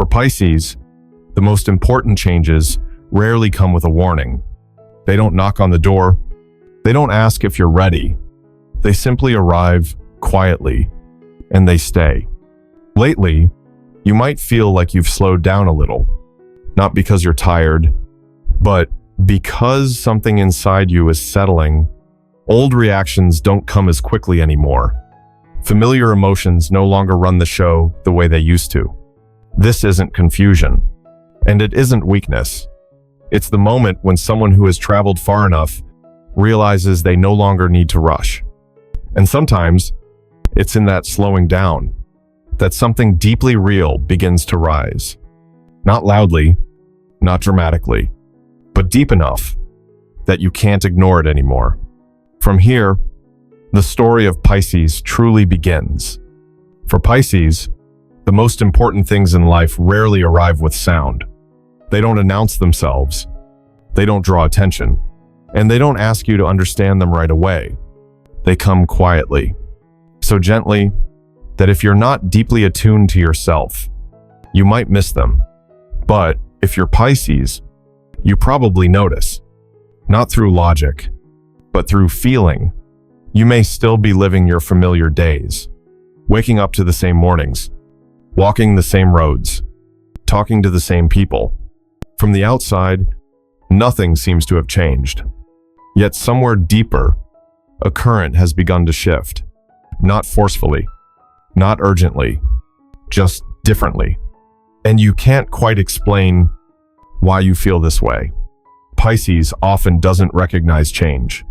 For Pisces, the most important changes rarely come with a warning. They don't knock on the door. They don't ask if you're ready. They simply arrive quietly, and they stay. Lately, you might feel like you've slowed down a little, not because you're tired, but because something inside you is settling. Old reactions don't come as quickly anymore. Familiar emotions no longer run the show the way they used to. This isn't confusion, and it isn't weakness. It's the moment when someone who has traveled far enough realizes they no longer need to rush. And sometimes, it's in that slowing down that something deeply real begins to rise. Not loudly, not dramatically, but deep enough that you can't ignore it anymore. From here, the story of Pisces truly begins. For Pisces, the most important things in life rarely arrive with sound. They don't announce themselves. They don't draw attention. And they don't ask you to understand them right away. They come quietly, so gently that if you're not deeply attuned to yourself, you might miss them. But if you're Pisces, you probably notice. Not through logic, but through feeling. You may still be living your familiar days, waking up to the same mornings, walking the same roads, talking to the same people. From the outside, nothing seems to have changed. Yet somewhere deeper, a current has begun to shift. Not forcefully, not urgently, just differently. And you can't quite explain why you feel this way. Pisces often doesn't recognize change.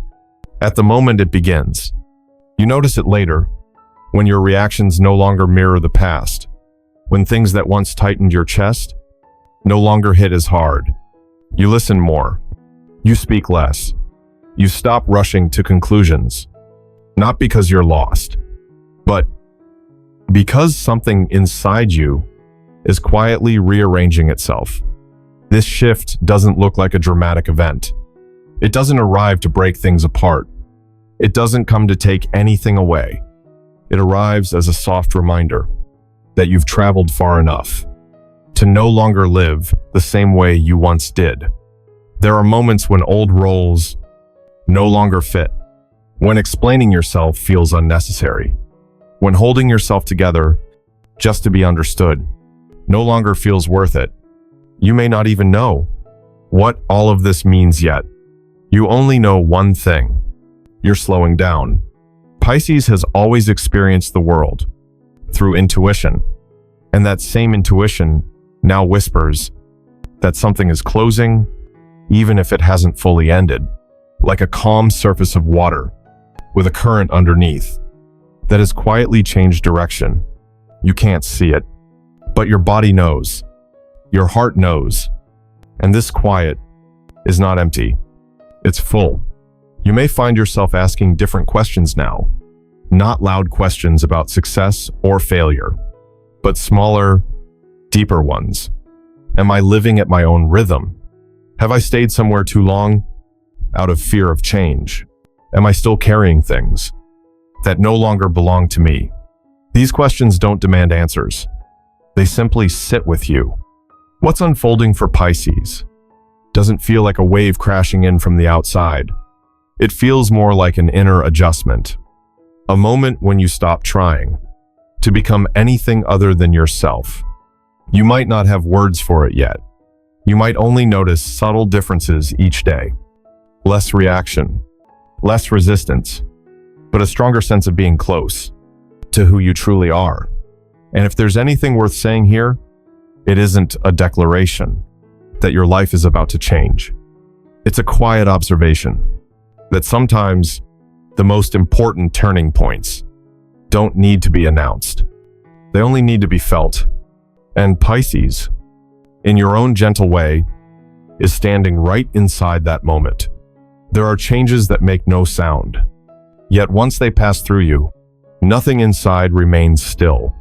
At the moment it begins. You notice it later, when your reactions no longer mirror the past, when things that once tightened your chest no longer hit as hard. You listen more. You speak less. You stop rushing to conclusions, not because you're lost, but because something inside you is quietly rearranging itself. This shift doesn't look like a dramatic event. It doesn't arrive to break things apart. It doesn't come to take anything away. It arrives as a soft reminder that you've traveled far enough to no longer live the same way you once did. There are moments when old roles no longer fit, when explaining yourself feels unnecessary, when holding yourself together just to be understood no longer feels worth it. You may not even know what all of this means yet. You only know one thing: you're slowing down. Pisces has always experienced the world through intuition, and that same intuition now whispers that something is closing, even if it hasn't fully ended. Like a calm surface of water with a current underneath that has quietly changed direction. You can't see it, but your body knows. Your heart knows. And this quiet is not empty. It's full. You may find yourself asking different questions now. Not loud questions about success or failure, but smaller, deeper ones. Am I living at my own rhythm? Have I stayed somewhere too long out of fear of change? Am I still carrying things that no longer belong to me? These questions don't demand answers. They simply sit with you. What's unfolding for Pisces doesn't feel like a wave crashing in from the outside. It feels more like an inner adjustment. A moment when you stop trying to become anything other than yourself. You might not have words for it yet. You might only notice subtle differences each day. Less reaction, less resistance, but a stronger sense of being close to who you truly are. And if there's anything worth saying here, it isn't a declaration that your life is about to change. It's a quiet observation that sometimes the most important turning points don't need to be announced. They only need to be felt. And Pisces, in your own gentle way, is standing right inside that moment. There are changes that make no sound. Yet once they pass through you, nothing inside remains still.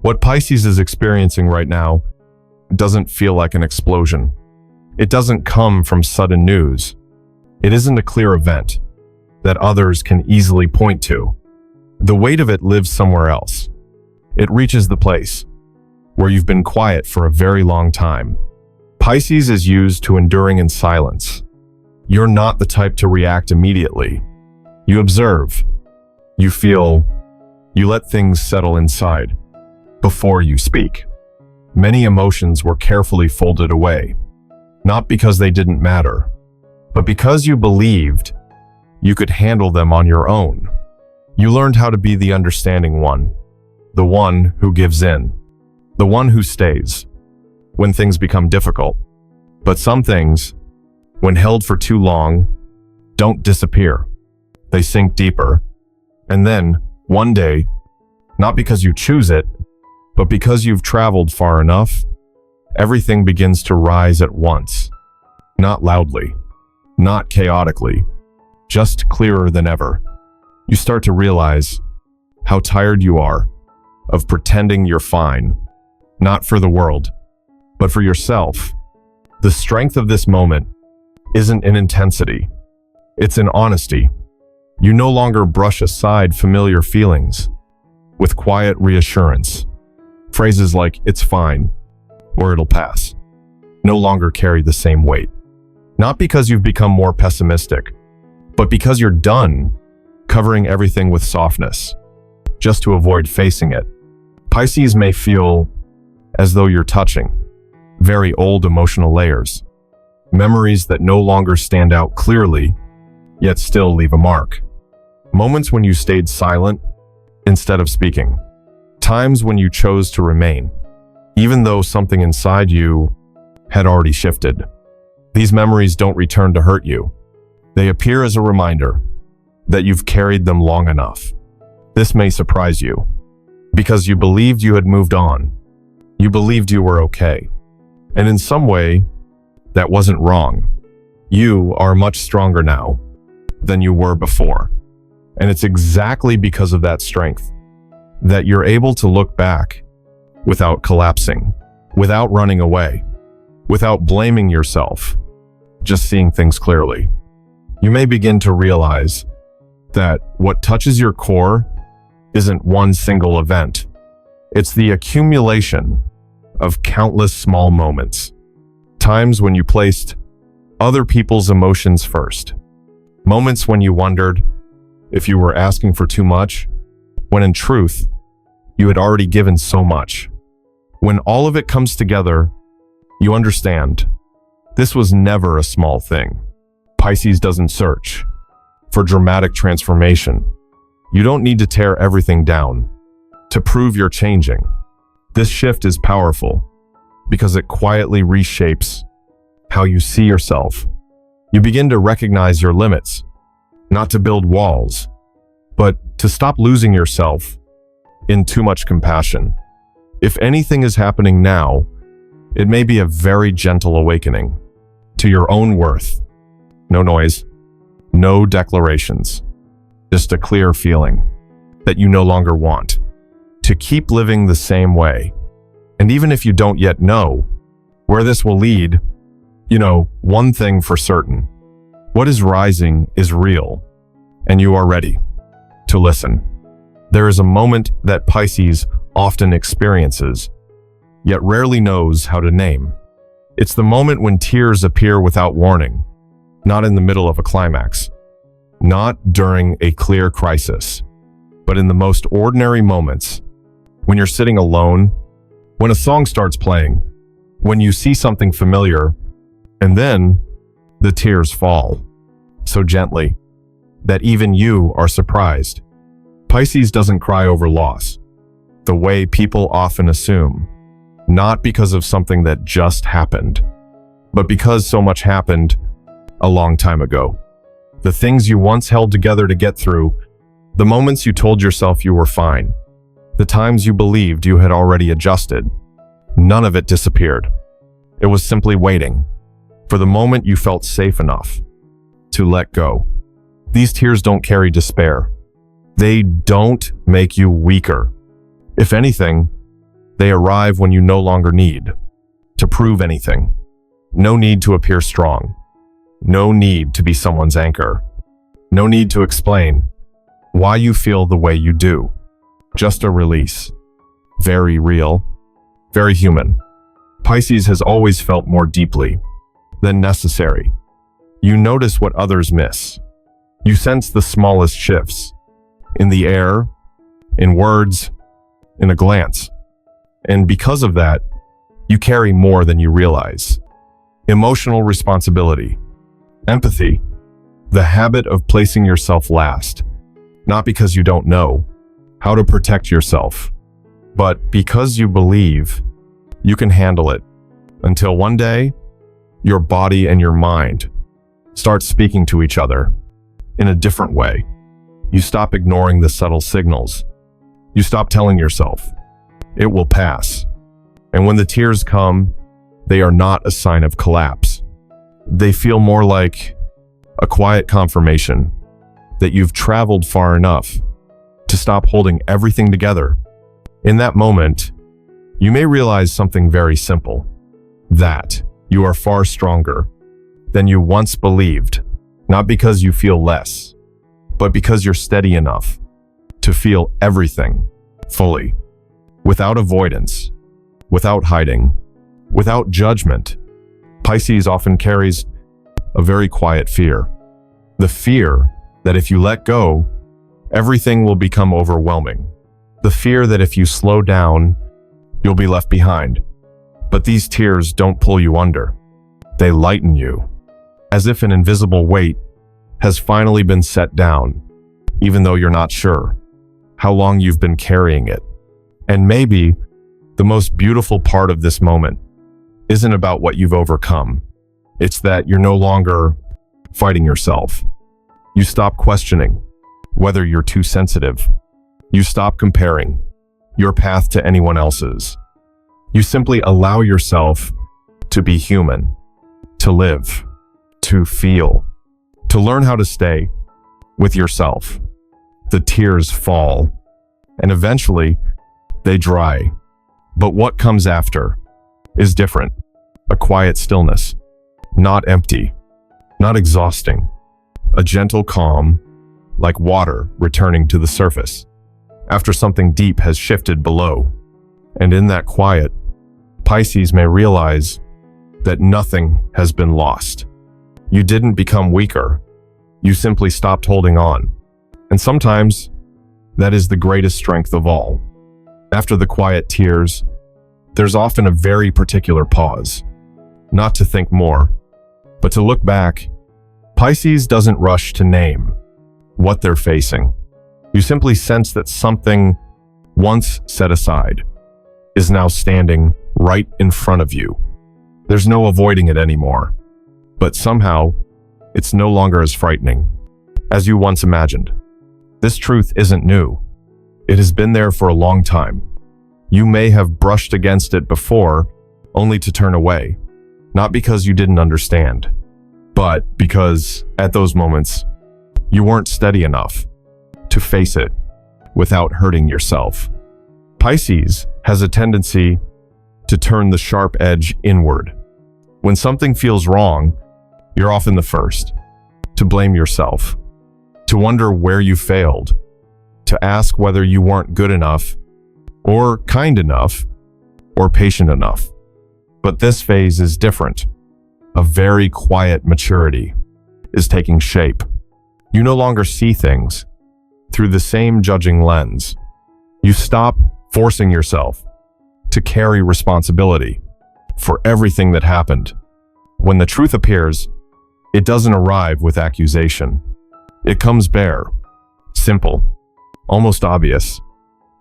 What Pisces is experiencing right now doesn't feel like an explosion. It doesn't come from sudden news. It isn't a clear event that others can easily point to. The weight of it lives somewhere else. It reaches the place where you've been quiet for a very long time. Pisces is used to enduring in silence. You're not the type to react immediately. You observe, you feel, you let things settle inside before you speak. Many emotions were carefully folded away, not because they didn't matter, but because you believed you could handle them on your own. You learned how to be the understanding one, the one who gives in, the one who stays when things become difficult. But some things, when held for too long, don't disappear. They sink deeper. And then, one day, not because you choose it, but because you've traveled far enough, everything begins to rise at once. Not loudly, not chaotically, just clearer than ever. You start to realize how tired you are of pretending you're fine, not for the world, but for yourself. The strength of this moment isn't in intensity, it's in honesty. You no longer brush aside familiar feelings with quiet reassurance. Phrases like, "it's fine," or "it'll pass," no longer carry the same weight. Not because you've become more pessimistic, but because you're done covering everything with softness, just to avoid facing it. Pisces may feel as though you're touching very old emotional layers, memories that no longer stand out clearly, yet still leave a mark. Moments when you stayed silent instead of speaking. Times when you chose to remain, even though something inside you had already shifted. These memories don't return to hurt you. They appear as a reminder that you've carried them long enough. This may surprise you, because you believed you had moved on. You believed you were okay. And in some way, that wasn't wrong. You are much stronger now than you were before. And it's exactly because of that strength that you're able to look back without collapsing, without running away, without blaming yourself, just seeing things clearly. You may begin to realize that what touches your core isn't one single event. It's the accumulation of countless small moments. Times when you placed other people's emotions first. Moments when you wondered if you were asking for too much, when in truth, you had already given so much. When all of it comes together, you understand this was never a small thing. Pisces doesn't search for dramatic transformation. You don't need to tear everything down to prove you're changing. This shift is powerful because it quietly reshapes how you see yourself. You begin to recognize your limits, not to build walls, but to stop losing yourself in too much compassion. If anything is happening now, it may be a very gentle awakening to your own worth. No noise, no declarations, just a clear feeling that you no longer want to keep living the same way. And even if you don't yet know where this will lead, you know one thing for certain: what is rising is real, and you are ready to listen. There is a moment that Pisces often experiences, yet rarely knows how to name. It's the moment when tears appear without warning, not in the middle of a climax, not during a clear crisis, but in the most ordinary moments. When you're sitting alone, when a song starts playing, when you see something familiar, and then the tears fall so gently that even you are surprised. Pisces doesn't cry over loss the way people often assume, not because of something that just happened, but because so much happened a long time ago. The things you once held together to get through, the moments you told yourself you were fine, the times you believed you had already adjusted, none of it disappeared. It was simply waiting for the moment you felt safe enough to let go. These tears don't carry despair. They don't make you weaker. If anything, they arrive when you no longer need to prove anything. No need to appear strong. No need to be someone's anchor. No need to explain why you feel the way you do. Just a release. Very real, very human. Pisces has always felt more deeply than necessary. You notice what others miss. You sense the smallest shifts in the air, in words, in a glance. And because of that, you carry more than you realize. Emotional responsibility, empathy, the habit of placing yourself last, not because you don't know how to protect yourself, but because you believe you can handle it, until one day, your body and your mind start speaking to each other in a different way. You stop ignoring the subtle signals. You stop telling yourself, it will pass. And when the tears come, they are not a sign of collapse. They feel more like a quiet confirmation that you've traveled far enough to stop holding everything together. In that moment, you may realize something very simple, that you are far stronger than you once believed, not because you feel less, but because you're steady enough to feel everything fully, without avoidance, without hiding, without judgment. Pisces often carries a very quiet fear. The fear that if you let go, everything will become overwhelming. The fear that if you slow down, you'll be left behind. But these tears don't pull you under. They lighten you, as if an invisible weight has finally been set down, even though you're not sure how long you've been carrying it. And maybe the most beautiful part of this moment isn't about what you've overcome. It's that you're no longer fighting yourself. You stop questioning whether you're too sensitive. You stop comparing your path to anyone else's. You simply allow yourself to be human, to live, to feel, to learn how to stay with yourself. The tears fall, and eventually they dry. But what comes after is different. A quiet stillness, not empty, not exhausting. A gentle calm, like water returning to the surface after something deep has shifted below. And in that quiet, Pisces may realize that nothing has been lost. You didn't become weaker. You simply stopped holding on. And sometimes, that is the greatest strength of all. After the quiet tears, there's often a very particular pause. Not to think more, but to look back. Pisces doesn't rush to name what they're facing. You simply sense that something once set aside is now standing right in front of you. There's no avoiding it anymore, but somehow it's no longer as frightening as you once imagined. This truth isn't new. It has been there for a long time. You may have brushed against it before, only to turn away, not because you didn't understand, but because at those moments, you weren't steady enough to face it without hurting yourself. Pisces has a tendency to turn the sharp edge inward. When something feels wrong, you're often the first to blame yourself, to wonder where you failed, to ask whether you weren't good enough, or kind enough, or patient enough. But this phase is different. A very quiet maturity is taking shape. You no longer see things through the same judging lens. You stop forcing yourself to carry responsibility for everything that happened. When the truth appears, it doesn't arrive with accusation. It comes bare, simple, almost obvious,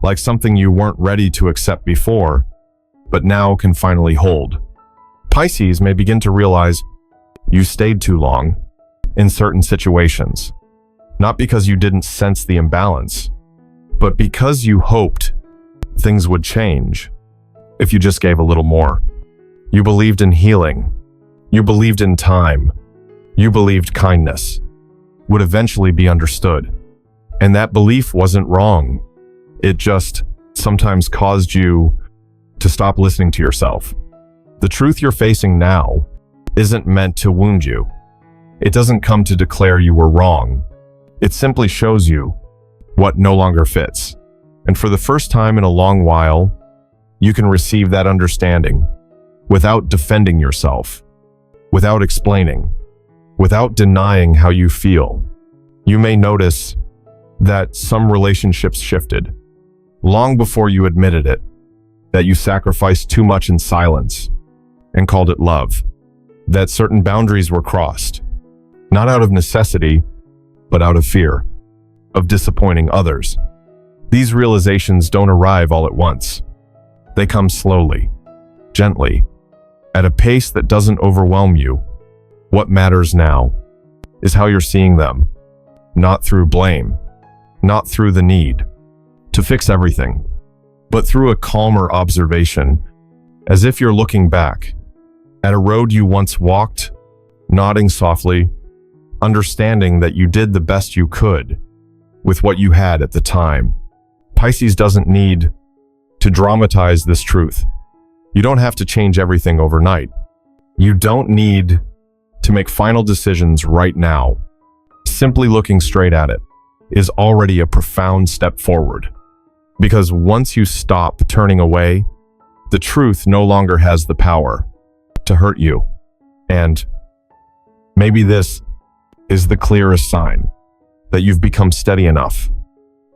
like something you weren't ready to accept before, but now can finally hold. Pisces may begin to realize you stayed too long in certain situations, not because you didn't sense the imbalance, but because you hoped things would change if you just gave a little more. You believed in healing. You believed in time. You believed kindness would eventually be understood. And that belief wasn't wrong. It just sometimes caused you to stop listening to yourself. The truth you're facing now isn't meant to wound you. It doesn't come to declare you were wrong. It simply shows you what no longer fits. And for the first time in a long while, You can receive that understanding without defending yourself, without explaining, without denying how you feel. You may notice that some relationships shifted long before you admitted it, that you sacrificed too much in silence and called it love, that certain boundaries were crossed, not out of necessity, but out of fear of disappointing others. These realizations don't arrive all at once. They come slowly, gently, at a pace that doesn't overwhelm you. What matters now is how you're seeing them, not through blame, not through the need to fix everything, but through a calmer observation, as if you're looking back at a road you once walked, nodding softly, understanding that you did the best you could with what you had at the time. Pisces doesn't need to dramatize this truth. You don't have to change everything overnight. You don't need to make final decisions right now. Simply looking straight at it is already a profound step forward. Because once you stop turning away, the truth no longer has the power to hurt you. And maybe this is the clearest sign that you've become steady enough,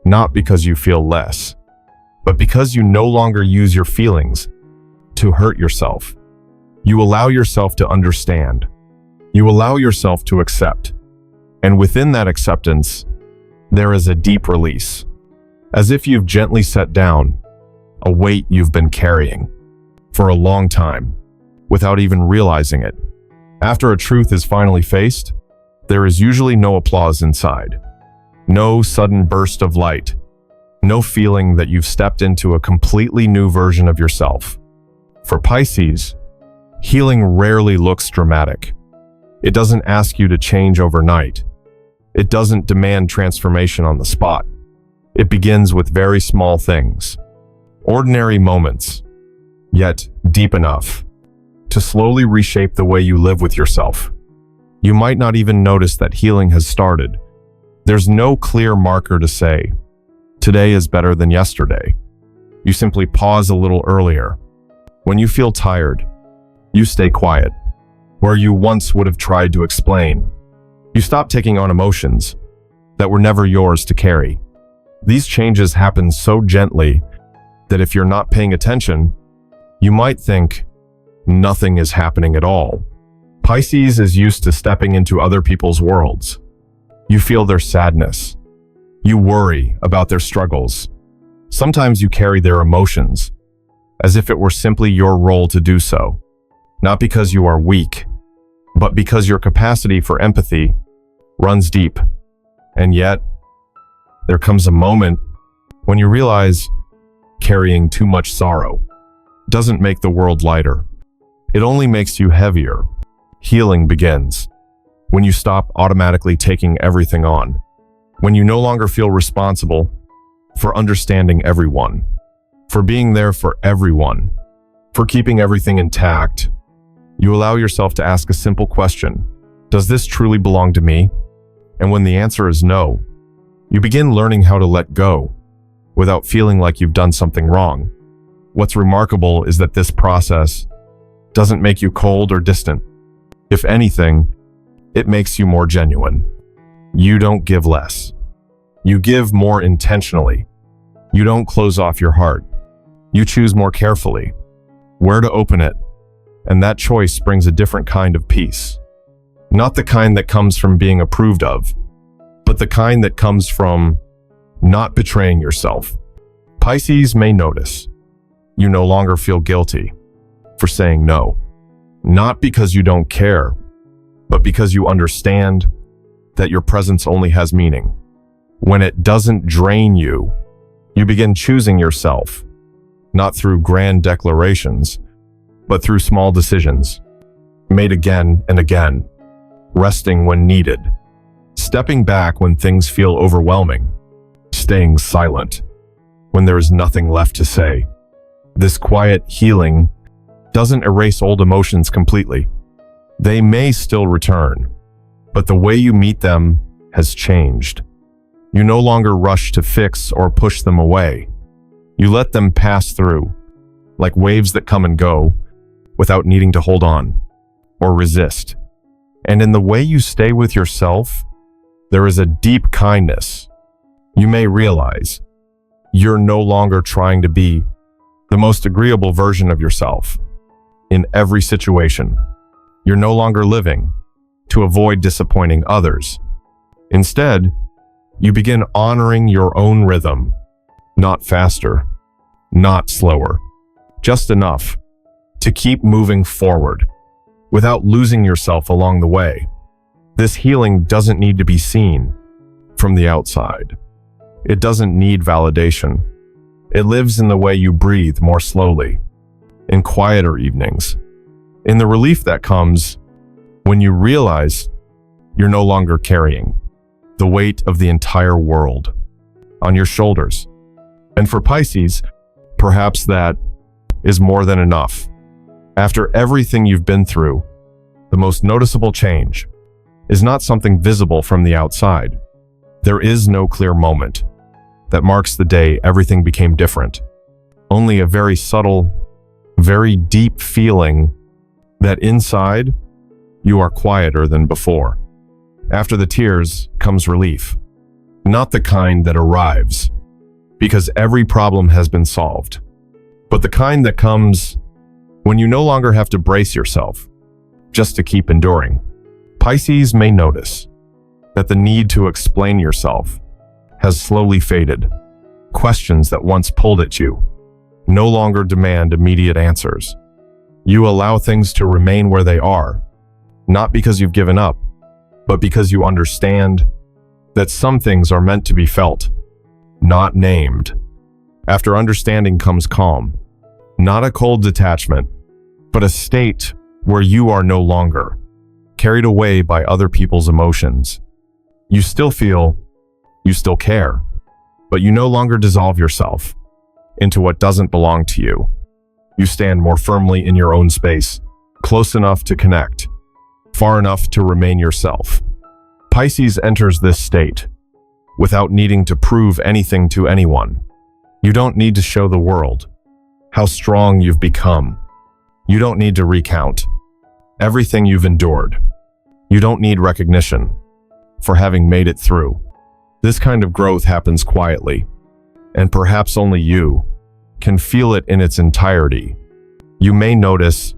not because you feel less, but because you no longer use your feelings to hurt yourself. You allow yourself to understand. You allow yourself to accept. And within that acceptance, there is a deep release, as if you've gently set down a weight you've been carrying for a long time without even realizing it. After a truth is finally faced, there is usually no applause inside, no sudden burst of light, no feeling that you've stepped into a completely new version of yourself. For Pisces, healing rarely looks dramatic. It doesn't ask you to change overnight. It doesn't demand transformation on the spot. It begins with very small things, ordinary moments, yet deep enough to slowly reshape the way you live with yourself. You might not even notice that healing has started. There's no clear marker to say, today is better than yesterday. You simply pause a little earlier. When you feel tired, you stay quiet. Where you once would have tried to explain, you stop taking on emotions that were never yours to carry. These changes happen so gently that if you're not paying attention, you might think nothing is happening at all. Pisces is used to stepping into other people's worlds. You feel their sadness. You worry about their struggles. Sometimes you carry their emotions, as if it were simply your role to do so. Not because you are weak, but because your capacity for empathy runs deep. And yet, there comes a moment when you realize carrying too much sorrow doesn't make the world lighter. It only makes you heavier. Healing begins when you stop automatically taking everything on, when you no longer feel responsible for understanding everyone, for being there for everyone, for keeping everything intact. You allow yourself to ask a simple question: does this truly belong to me? And when the answer is no, you begin learning how to let go without feeling like you've done something wrong. What's remarkable is that this process doesn't make you cold or distant. If anything, it makes you more genuine. You don't give less. You give more intentionally. You don't close off your heart. You choose more carefully where to open it. And that choice brings a different kind of peace. Not the kind that comes from being approved of, but the kind that comes from not betraying yourself. Pisces may notice you no longer feel guilty for saying no. Not because you don't care, but because you understand that your presence only has meaning. When it doesn't drain you, you begin choosing yourself, not through grand declarations, but through small decisions, made again and again, resting when needed, stepping back when things feel overwhelming, staying silent when there is nothing left to say. This quiet healing doesn't erase old emotions completely. They may still return, but the way you meet them has changed. You no longer rush to fix or push them away. You let them pass through, like waves that come and go without needing to hold on or resist. And in the way you stay with yourself, there is a deep kindness. You may realize you're no longer trying to be the most agreeable version of yourself in every situation. You're no longer living to avoid disappointing others. Instead, you begin honoring your own rhythm, not faster, not slower, just enough to keep moving forward without losing yourself along the way. This healing doesn't need to be seen from the outside. It doesn't need validation. It lives in the way you breathe more slowly, in quieter evenings, in the relief that comes when you realize you're no longer carrying the weight of the entire world on your shoulders. And for Pisces, perhaps that is more than enough. After everything you've been through, the most noticeable change is not something visible from the outside. There is no clear moment that marks the day everything became different. Only a very subtle, very deep feeling that inside you are quieter than before. After the tears comes relief, not the kind that arrives because every problem has been solved, but the kind that comes when you no longer have to brace yourself just to keep enduring. Pisces may notice that the need to explain yourself has slowly faded. Questions that once pulled at you no longer demand immediate answers. You allow things to remain where they are, not because you've given up, but because you understand that some things are meant to be felt, not named. After understanding comes calm, not a cold detachment, but a state where you are no longer carried away by other people's emotions. You still feel, you still care, but you no longer dissolve yourself into what doesn't belong to you. You stand more firmly in your own space, close enough to connect, far enough to remain yourself. Pisces enters this state without needing to prove anything to anyone. You don't need to show the world how strong you've become. You don't need to recount everything you've endured. You don't need recognition for having made it through. This kind of growth happens quietly, and perhaps only you can feel it in its entirety. You may notice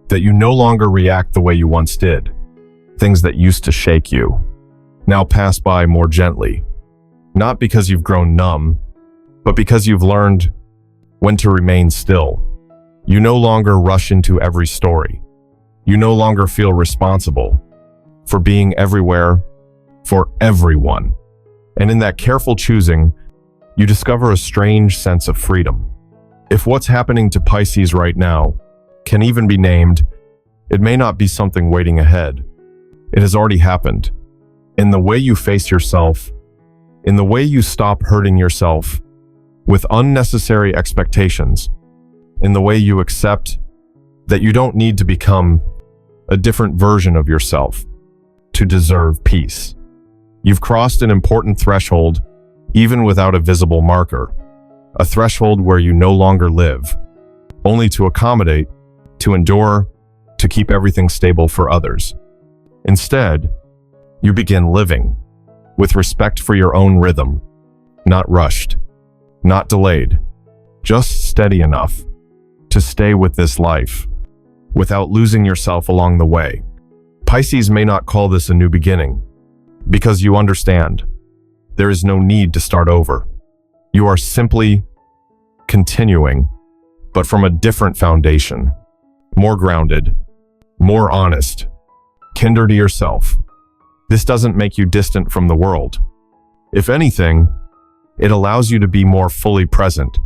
that you no longer react the way you once did. Things that used to shake you now pass by more gently, not because you've grown numb, but because you've learned when to remain still. You no longer rush into every story. You no longer feel responsible for being everywhere for everyone. And in that careful choosing, you discover a strange sense of freedom. If what's happening to Pisces right now can even be named, it may not be something waiting ahead. It has already happened. In the way you face yourself, in the way you stop hurting yourself with unnecessary expectations, in the way you accept that you don't need to become a different version of yourself to deserve peace. You've crossed an important threshold even without a visible marker, a threshold where you no longer live, only to accommodate, to endure, to keep everything stable for others. Instead, you begin living with respect for your own rhythm, not rushed, not delayed, just steady enough to stay with this life without losing yourself along the way. Pisces may not call this a new beginning because you understand there is no need to start over. You are simply continuing, but from a different foundation, more grounded, more honest, kinder to yourself. This doesn't make you distant from the world. If anything, it allows you to be more fully present,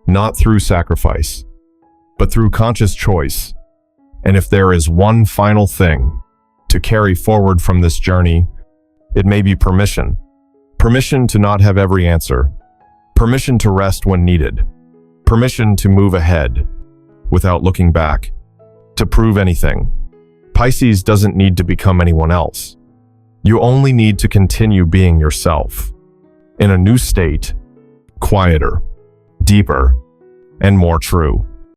not through sacrifice, but through conscious choice. And if there is one final thing to carry forward from this journey, it may be permission. Permission to not have every answer. Permission to rest when needed. Permission to move ahead without looking back, to prove anything. Pisces doesn't need to become anyone else. You only need to continue being yourself in a new state, quieter, deeper, and more true.